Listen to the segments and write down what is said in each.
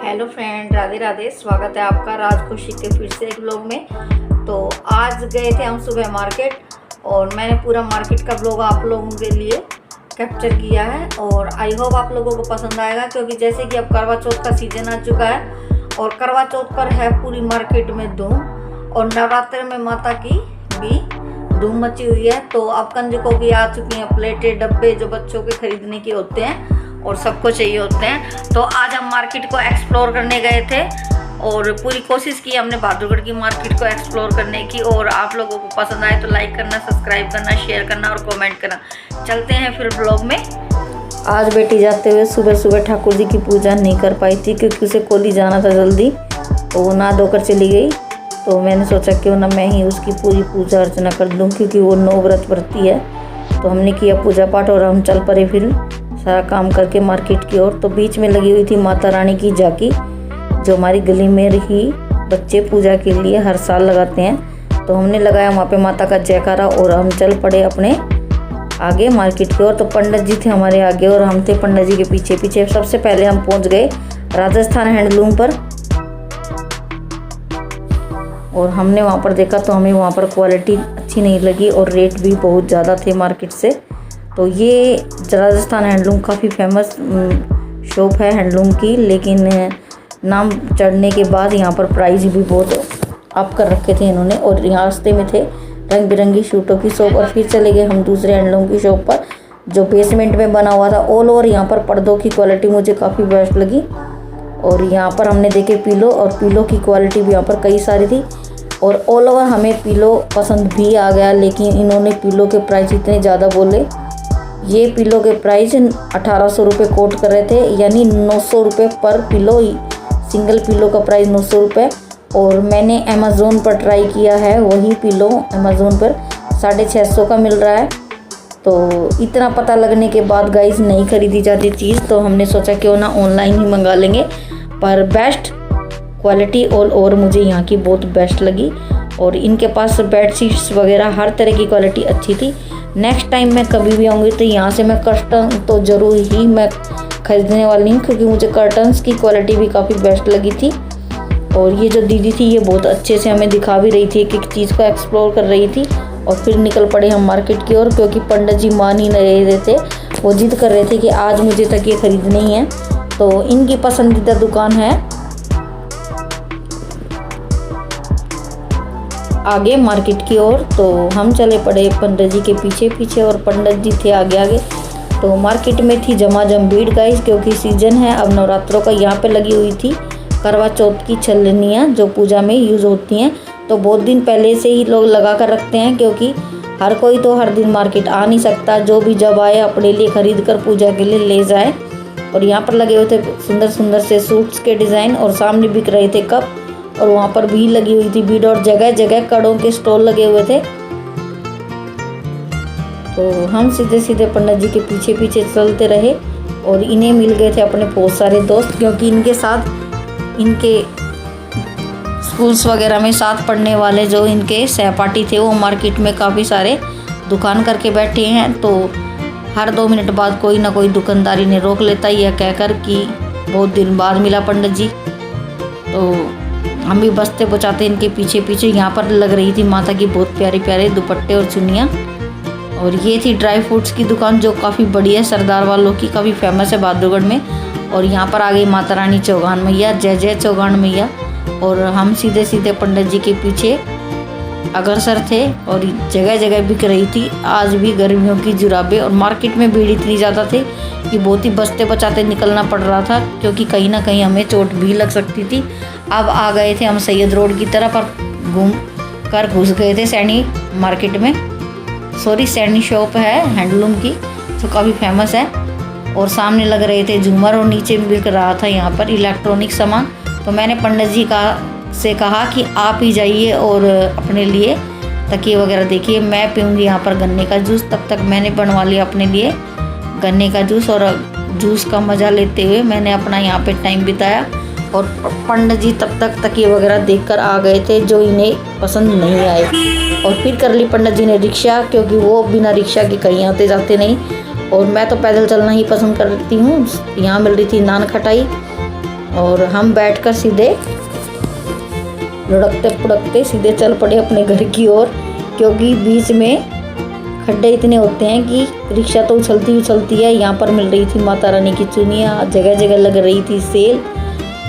Hello friend, Radhe Radhe. स्वागत है आपका राज खुशी के फिर से एक व्लॉग में। तो आज गए थे हम सुबह मार्केट और मैंने पूरा मार्केट का व्लॉग आप लोगों के लिए कैप्चर किया है और आई होप आप लोगों को पसंद आएगा, क्योंकि जैसे कि अब करवा चौथ का सीजन आ चुका है और करवा चौथ पर है पूरी मार्केट में धूम और नवरात्र में माता की भी धूम मची हुई है। तो अब कंजकों की आ चुकी हैं प्लेटें, डब्बे जो बच्चों के खरीदने के होते हैं और सबको चाहिए होते हैं। तो आज हम मार्केट को एक्सप्लोर करने गए थे और पूरी कोशिश की हमने बहादुरगढ़ की मार्केट को एक्सप्लोर करने की। और आप लोगों को पसंद आए तो लाइक करना, सब्सक्राइब करना, शेयर करना और कमेंट करना। चलते हैं फिर ब्लॉग में। आज बेटी जाते हुए सुबह सुबह ठाकुर जी की पूजा नहीं कर पाई थी क्योंकि उसे कोली जाना था जल्दी, तो वो नहा धोकर चली गई। तो मैंने सोचा क्यों ना मैं ही उसकी पूरी पूजा अर्चना कर दूँ, क्योंकि वो 9 व्रत व्रती है। तो हमने किया पूजा पाठ और हम चल पड़े फिर सारा काम करके मार्केट की ओर। तो बीच में लगी हुई थी माता रानी की झांकी, जो हमारी गली में ही बच्चे पूजा के लिए हर साल लगाते हैं। तो हमने लगाया वहाँ पे माता का जयकारा और हम चल पड़े अपने आगे मार्केट की ओर। तो पंडित जी थे हमारे आगे और हम थे पंडित जी के पीछे पीछे। सबसे पहले हम पहुँच गए राजस्थान हैंडलूम पर और हमने वहाँ पर देखा तो हमें वहाँ पर क्वालिटी अच्छी नहीं लगी और रेट भी बहुत ज़्यादा थे मार्केट से। तो ये राजस्थान हैंडलूम काफ़ी फेमस शॉप है हैंडलूम की, लेकिन नाम चढ़ने के बाद यहाँ पर प्राइस भी बहुत अप कर रखे थे इन्होंने। और यहाँ रास्ते में थे रंग बिरंगी सूटों की शॉप और फिर चले गए हम दूसरे हैंडलूम की शॉप पर जो बेसमेंट में बना हुआ था। ऑल ओवर यहाँ पर पर्दों की क्वालिटी मुझे काफ़ी बेस्ट लगी। और यहाँ पर हमने देखे पिलो और पिलो की क्वालिटी भी यहाँ पर कई सारी थी और ऑल ओवर हमें पिलो पसंद भी आ गया, लेकिन इन्होंने पिलो के प्राइस इतने ज़्यादा बोले। ये पिलो के प्राइस 1800 रुपये कोट कर रहे थे, यानी 900 रुपये पर पिलो। सिंगल पिलो का प्राइस 900 रुपये। और मैंने अमेज़ोन पर ट्राई किया है, वही पिलो अमेज़ोन पर 650 का मिल रहा है। तो इतना पता लगने के बाद गाइस नहीं खरीदी जाती चीज़, तो हमने सोचा क्यों ना ऑनलाइन ही मंगा लेंगे। पर बेस्ट क्वालिटी ऑल ओवर मुझे यहाँ की बहुत बेस्ट लगी और इनके पास बेडशीट्स वगैरह हर तरह की क्वालिटी अच्छी थी। नेक्स्ट टाइम मैं कभी भी आऊँगी तो यहाँ से मैं कर्टन तो ज़रूर ही मैं ख़रीदने वाली हूँ, क्योंकि मुझे कर्टन्स की क्वालिटी भी काफ़ी बेस्ट लगी थी। और ये जो दीदी थी ये बहुत अच्छे से हमें दिखा भी रही थी, एक एक चीज़ को एक्सप्लोर कर रही थी। और फिर निकल पड़े हम मार्केट की ओर, क्योंकि पंडित जी मान ही नहीं रहे थे, वो जिद कर रहे थे कि आज मुझे तक ये खरीदनी ही है। तो इनकी पसंदीदा दुकान है आगे मार्केट की ओर। तो हम चले पड़े पंडित जी के पीछे पीछे और पंडित जी थे आगे आगे। तो मार्केट में थी झमाझम भीड़ गाइस, क्योंकि सीजन है अब नवरात्रों का। यहाँ पे लगी हुई थी करवा चौथ की छलनियाँ जो पूजा में यूज़ होती हैं। तो बहुत दिन पहले से ही लोग लगा कर रखते हैं, क्योंकि हर कोई तो हर दिन मार्केट आ नहीं सकता। जो भी जब आए अपने लिए खरीद कर पूजा के लिए ले जाए। और यहाँ पर लगे हुए थे सुंदर सुंदर से सूट्स के डिज़ाइन और सामने बिक रहे थे कप। और वहाँ पर भीड़ लगी हुई थी, भीड़ और जगह जगह कड़ों के स्टॉल लगे हुए थे। तो हम सीधे सीधे पंडित जी के पीछे पीछे चलते रहे और इन्हें मिल गए थे अपने बहुत सारे दोस्त, क्योंकि इनके साथ इनके स्कूल्स वगैरह में साथ पढ़ने वाले जो इनके सहपाठी थे वो मार्केट में काफ़ी सारे दुकान करके बैठे हैं। तो हर 2 मिनट बाद कोई ना कोई दुकानदारी ने रोक लेता यह कहकर कि बहुत दिन बाद मिला पंडित जी। तो हम भी बसते बचाते इनके पीछे पीछे। यहाँ पर लग रही थी माता की बहुत प्यारे प्यारे दुपट्टे और चुन्नियाँ। और ये थी ड्राई फ्रूट्स की दुकान जो काफ़ी बड़ी है, सरदार वालों की, काफ़ी फेमस है बहादुरगढ़ में। और यहाँ पर आ गई माता रानी चौगान मैया, जय जय चौगान मैया। और हम सीधे सीधे पंडित जी के पीछे अग्रसर थे और जगह जगह बिक रही थी आज भी गर्मियों की जुराबें। और मार्केट में भीड़ इतनी ज़्यादा थी कि बहुत ही बचते बचाते निकलना पड़ रहा था, क्योंकि कहीं ना कहीं हमें चोट भी लग सकती थी। अब आ गए थे हम सैयद रोड की तरफ और घूम कर घुस गए थे सैनी मार्केट में। सैनी शॉप है हैंडलूम की जो काफ़ी फेमस है। और सामने लग रहे थे झूमर और नीचे भी बिक रहा था यहाँ पर इलेक्ट्रॉनिक सामान। तो मैंने पंडित जी से कहा कि आप ही जाइए और अपने लिए तकिए वगैरह देखिए, मैं पीऊँगी यहाँ पर गन्ने का जूस। तब तक मैंने बनवा लिया अपने लिए गन्ने का जूस और जूस का मज़ा लेते हुए मैंने अपना यहाँ पे टाइम बिताया। और पंडित जी तब तक तकिए वगैरह देखकर आ गए थे जो इन्हें पसंद नहीं आए। और फिर कर ली पंडित जी ने रिक्शा, क्योंकि वो बिना रिक्शा के कहीं आते जाते नहीं और मैं तो पैदल चलना ही पसंद करती हूँ। यहाँ मिल रही थी नान खटाई और हम बैठकर सीधे लुढ़कते पुढ़कते सीधे चल पड़े अपने घर की ओर, क्योंकि बीच में खड्डे इतने होते हैं कि रिक्शा तो उछलती है। यहाँ पर मिल रही थी माता रानी की चुनिया, जगह जगह लग रही थी सेल,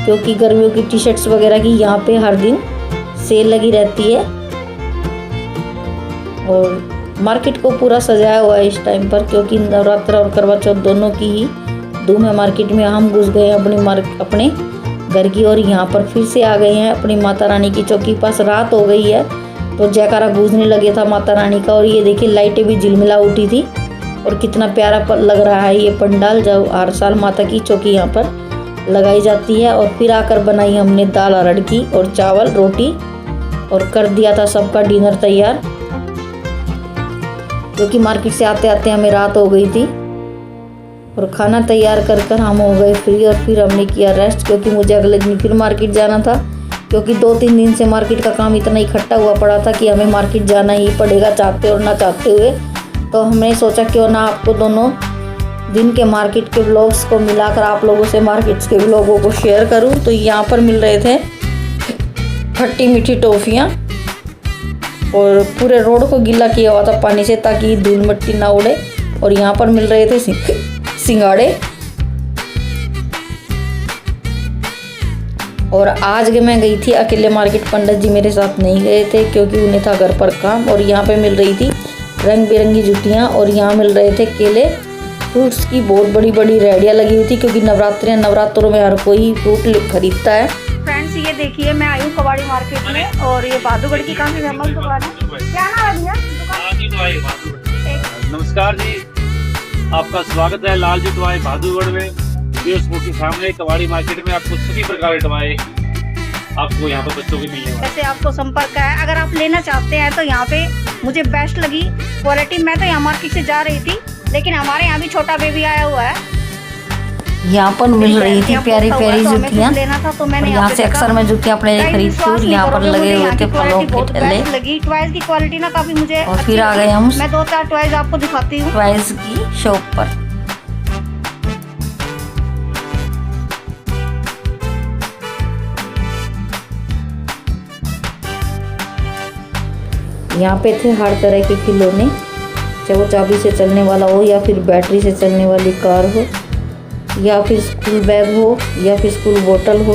क्योंकि गर्मियों की टी शर्ट्स वगैरह की यहाँ पे हर दिन सेल लगी रहती है। और मार्केट को पूरा सजाया हुआ है इस टाइम पर, क्योंकि नवरात्र और करवा चौथ दोनों की ही धूम है मार्केट में। हम घुस गए हैं अपने घर की ओर। यहाँ पर फिर से आ गए हैं अपनी माता रानी की चौकी पास। रात हो गई है तो जयकारा गूंजने लगे था माता रानी का। और ये देखिए लाइटें भी झिलमिला उठी थी और कितना प्यारा लग रहा है ये पंडाल, जब हर साल माता की चौकी यहाँ पर लगाई जाती है। और फिर आकर बनाई हमने दाल अरहर की और चावल रोटी, और कर दिया था सबका डिनर तैयार, क्योंकि मार्केट से आते आते हमें रात हो गई थी। और खाना तैयार कर हम हो गए फ्री, और फिर हमने किया रेस्ट, क्योंकि मुझे अगले दिन फिर मार्केट जाना था। क्योंकि 2-3 दिन से मार्केट का काम इतना इकट्ठा हुआ पड़ा था कि हमें मार्केट जाना ही पड़ेगा, चाहते और ना चाहते हुए। तो हमने सोचा क्यों ना आपको दोनों दिन के मार्केट के व्लॉग्स को मिलाकर आप लोगों से मार्केट्स के व्लॉगों को शेयर करूं। तो यहाँ पर मिल रहे थे खट्टी मीठी टॉफ़ियाँ, और पूरे रोड को गीला किया हुआ था पानी से ताकि धूल मिट्टी ना उड़े। और यहाँ पर मिल रहे थे सिंगाड़े। और आज मैं गई थी अकेले मार्केट, पंडित जी मेरे साथ नहीं गए थे क्योंकि उन्हें था घर पर काम। और यहाँ पे मिल रही थी रंग बिरंगी जुतियाँ, और यहाँ मिल रहे थे केले। फ्रूट्स की बहुत बड़ी बड़ी रेडियाँ लगी हुई थी, क्योंकि नवरात्रों में हर कोई फ्रूट खरीदता है। फ्रेंड्स ये देखिए मैं आई हूँ कबाड़ी मार्केट में, और ये बहादुरगढ़ की काफी फेमस दुकान है। क्या नाम है भैया? नमस्कार जी, आपका स्वागत है लालजी टॉय बहादुरगढ़ में। के सामने कबाड़ी मार्केट में आपको सभी प्रकार के टॉय आपको यहाँ पर बच्चों के मिलने वाले। वैसे आपको संपर्क है, अगर आप लेना चाहते हैं तो यहाँ पे मुझे बेस्ट लगी क्वालिटी। मैं तो यहाँ मार्केट से जा रही थी, लेकिन हमारे यहाँ भी छोटा बेबी आया हुआ है। यहाँ पर मिल रही थी प्यारी प्यारी जुतियाँ, लेना था तो मैंने यहाँ से अक्सर मैं जुतियाँ अपने लिए खरीदती हूँ। यहाँ पर लगे हुए थे फलों के ठेले लगी। टॉयज की क्वालिटी ना काफी मुझे। और फिर आ गए हम मैं 2-4 टॉयज आपको दिखाती हूँ टॉयज की शॉप पर। यहाँ पे थे हर तरह के खिलौने, चाहे वो चाबी से चलने वाला हो या फिर बैटरी से चलने वाली कार हो, या फिर स्कूल बैग हो, या फिर स्कूल बोतल हो।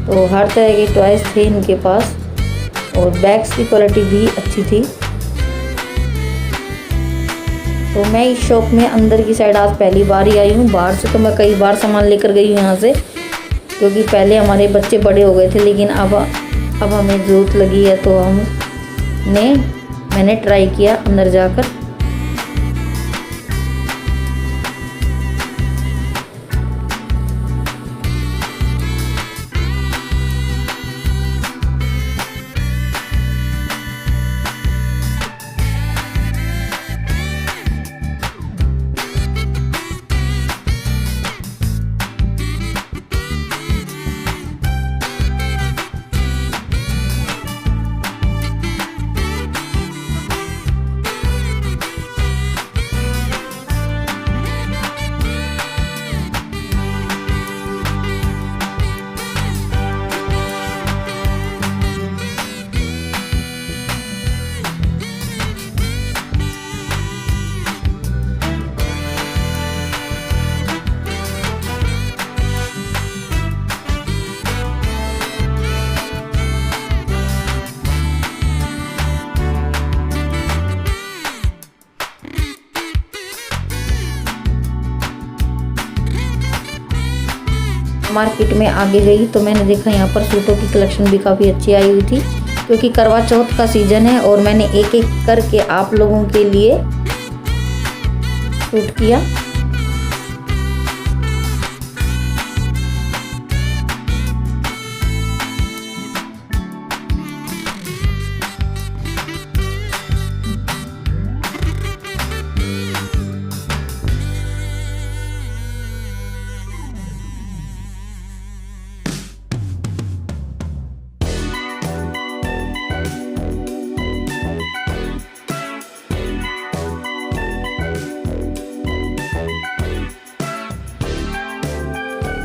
तो हर तरह के टॉयज थे इनके पास, और बैग्स की क्वालिटी भी अच्छी थी। तो मैं इस शॉप में अंदर की साइड आज पहली बार ही आई हूँ। बाहर से तो मैं कई बार सामान लेकर गई हूँ यहाँ से, क्योंकि पहले हमारे बच्चे बड़े हो गए थे, लेकिन अब हमें ज़रूरत लगी है तो मैंने ट्राई किया अंदर जाकर। मार्केट में आगे गई तो मैंने देखा यहाँ पर सूटों की कलेक्शन भी काफ़ी अच्छी आई हुई थी, क्योंकि करवा चौथ का सीज़न है। और मैंने एक एक करके आप लोगों के लिए शूट किया।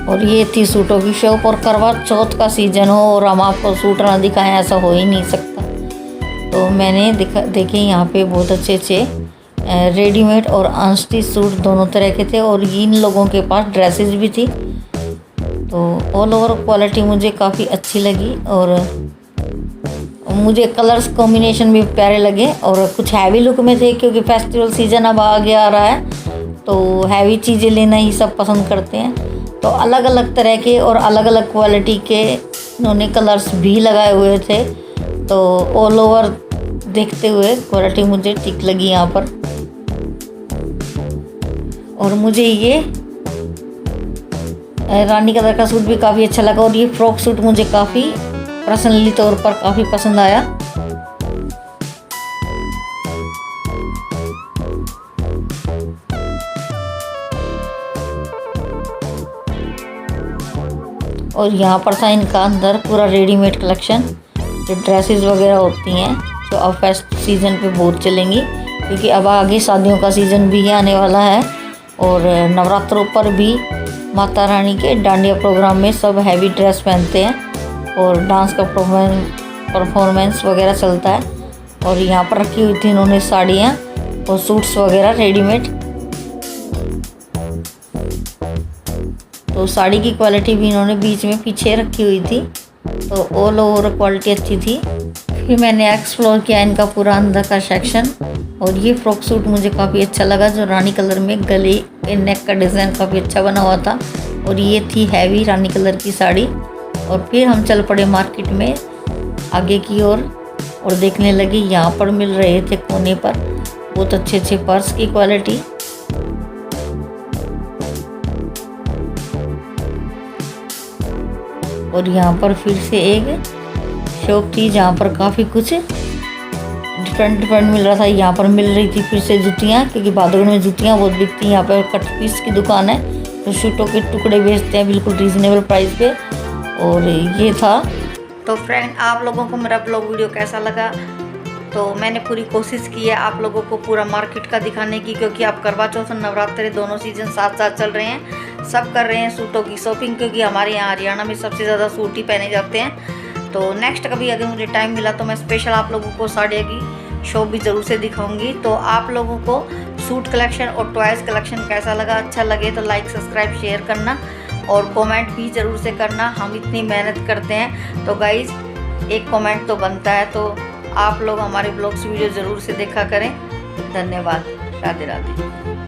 और ये थी सूटों की शॉप। और करवा चौथ का सीज़न हो और हम आपको सूट ना दिखाएं ऐसा हो ही नहीं सकता। तो मैंने देखे यहाँ पे बहुत अच्छे अच्छे रेडीमेड और अनस्टिच सूट दोनों तरह के थे। और इन लोगों के पास ड्रेसेस भी थी। तो ऑल ओवर क्वालिटी मुझे काफ़ी अच्छी लगी और मुझे कलर्स कॉम्बिनेशन भी प्यारे लगे। और कुछ हैवी लुक में थे क्योंकि फेस्टिवल सीज़न अब आगे आ रहा है, तो हैवी चीज़ें लेना ही सब पसंद करते हैं। तो अलग अलग तरह के और अलग अलग क्वालिटी के इन्होंने कलर्स भी लगाए हुए थे। तो ऑल ओवर देखते हुए क्वालिटी मुझे ठीक लगी यहाँ पर। और मुझे ये रानी कलर का सूट भी काफ़ी अच्छा लगा। और ये फ्रॉक सूट मुझे काफ़ी पर्सनली तौर पर काफ़ी पसंद आया। और यहाँ पर था इनका अंदर पूरा रेडीमेड कलेक्शन, जो ड्रेसेस वगैरह होती हैं जो अब फेस्ट सीज़न पे बहुत चलेंगी, क्योंकि अब आगे शादियों का सीज़न भी आने वाला है। और नवरात्रों पर भी माता रानी के डांडिया प्रोग्राम में सब हैवी ड्रेस पहनते हैं और डांस का परफॉर्मेंस वगैरह चलता है। और यहाँ पर रखी हुई थी इन्होंने साड़ियाँ और सूट्स वगैरह रेडीमेड। तो साड़ी की क्वालिटी भी इन्होंने बीच में पीछे रखी हुई थी। तो ऑल ओवर क्वालिटी अच्छी थी। फिर मैंने एक्सप्लोर किया इनका पूरा अंदर का सेक्शन। और ये फ्रॉक सूट मुझे काफ़ी अच्छा लगा, जो रानी कलर में गले के नेक का डिज़ाइन काफ़ी अच्छा बना हुआ था। और ये थी हैवी रानी कलर की साड़ी। और फिर हम चल पड़े मार्केट में आगे की ओर और देखने लगे। यहाँ पर मिल रहे थे कोने पर बहुत अच्छे अच्छे पर्स की क्वालिटी। और यहाँ पर फिर से एक शॉप थी जहाँ पर काफ़ी कुछ डिफरेंट मिल रहा था। यहाँ पर मिल रही थी फिर से जुतियाँ, क्योंकि भादुगढ़ में जुतियाँ बहुत बिकती हैं। यहाँ पर कट पीस की दुकान है, तो शूटों के टुकड़े बेचते हैं बिल्कुल रीज़नेबल प्राइस पे। और ये था। तो फ्रेंड, आप लोगों को मेरा ब्लॉग वीडियो कैसा लगा? तो मैंने पूरी कोशिश की है आप लोगों को पूरा मार्केट का दिखाने की, क्योंकि आप करवा चौथ और नवरात्रि दोनों सीजन साथ साथ चल रहे हैं। सब कर रहे हैं सूटों की शॉपिंग, क्योंकि हमारे यहाँ हरियाणा में सबसे ज़्यादा सूट ही पहने जाते हैं। तो नेक्स्ट कभी अगर मुझे टाइम मिला तो मैं स्पेशल आप लोगों को साड़ियों की शॉप भी ज़रूर से दिखाऊंगी। तो आप लोगों को सूट कलेक्शन और टॉयज़ कलेक्शन कैसा लगा? अच्छा लगे तो लाइक, सब्सक्राइब, शेयर करना और कमेंट भी ज़रूर से करना। हम इतनी मेहनत करते हैं तो गाइज़ एक कमेंट तो बनता है। तो आप लोग हमारे ब्लॉग्स वीडियो ज़रूर से देखा करें। धन्यवाद। राधे राधे।